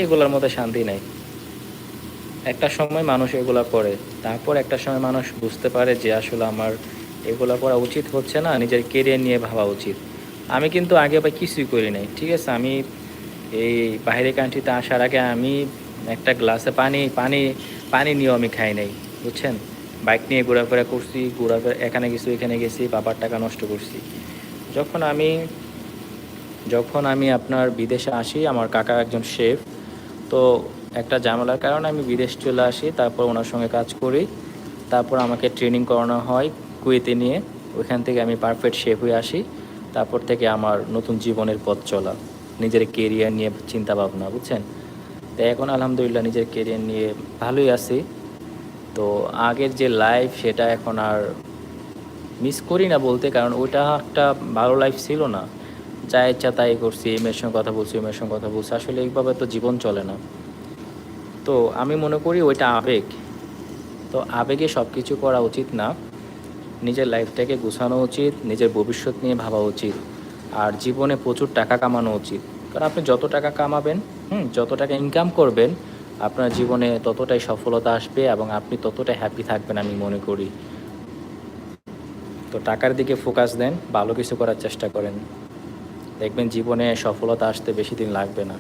এগুলোর মধ্যে শান্তি নাই। একটা সময় মানুষ এগুলা করে, তারপর একটা সময় মানুষ বুঝতে পারে যে আসলে আমার এগুলা করা উচিত হচ্ছে না, নিজের কেরিয়ার নিয়ে ভাবা উচিত। আমি কিন্তু আগে ভাই কিছুই করি নাই, ঠিক আছে? আমি এই বাইরে কান্ট্রিতে আসার আগে আমি একটা গ্লাসে পানি পানি পানি নিয়েও আমি খাই নাই, বুঝছেন? বাইক নিয়ে ঘোরাফেরা করছি, ঘোরাফেরা এখানে গেছি এখানে গেছি, বাবার টাকা নষ্ট করছি। যখন আমি যখন আমি আপনার বিদেশে আসি, আমার কাকা একজন শেফ, তো একটা ঝামেলার কারণে আমি বিদেশ চলে আসি, তারপর ওনার সঙ্গে কাজ করি। তারপর আমাকে ট্রেনিং করানো হয় কুয়েতে নিয়ে, ওইখান থেকে আমি পারফেক্ট শেফ হয়ে আসি। তারপর থেকে আমার নতুন জীবনের পথ চলা, নিজের কেরিয়ার নিয়ে চিন্তা ভাবনা, বুঝছেন? তো এখন আলহামদুলিল্লাহ নিজের কেরিয়ার নিয়ে ভালোই আছি। তো আগের যে লাইফ সেটা এখন আর মিস করি না বলতে, কারণ ওইটা একটা ভালো লাইফ ছিল না। যা ইচ্ছা তাই করছি, এই মেয়ের সঙ্গে কথা বলছি, এই মেয়ের সঙ্গে কথা বলছি, আসলে এইভাবে তো জীবন চলে না। তো আমি মনে করি ওইটা আবেগ। তো আবেগে সব কিছু করা উচিত না, নিজের লাইফটাকে গুছানো উচিত, নিজের ভবিষ্যৎ নিয়ে ভাবা উচিত। আর জীবনে প্রচুর টাকা কামানো উচিত, কারণ আপনি যত টাকা কামাবেন, যত টাকা ইনকাম করবেন, আপনার জীবনে ততটাই সফলতা আসবে এবং আপনি ততটাই হ্যাপি থাকবেন আমি মনে করি। তো টাকার দিকে ফোকাস দেন, ভালো কিছু করার চেষ্টা করেন, দেখবেন জীবনে সফলতা আসতে বেশি দিন লাগবে না।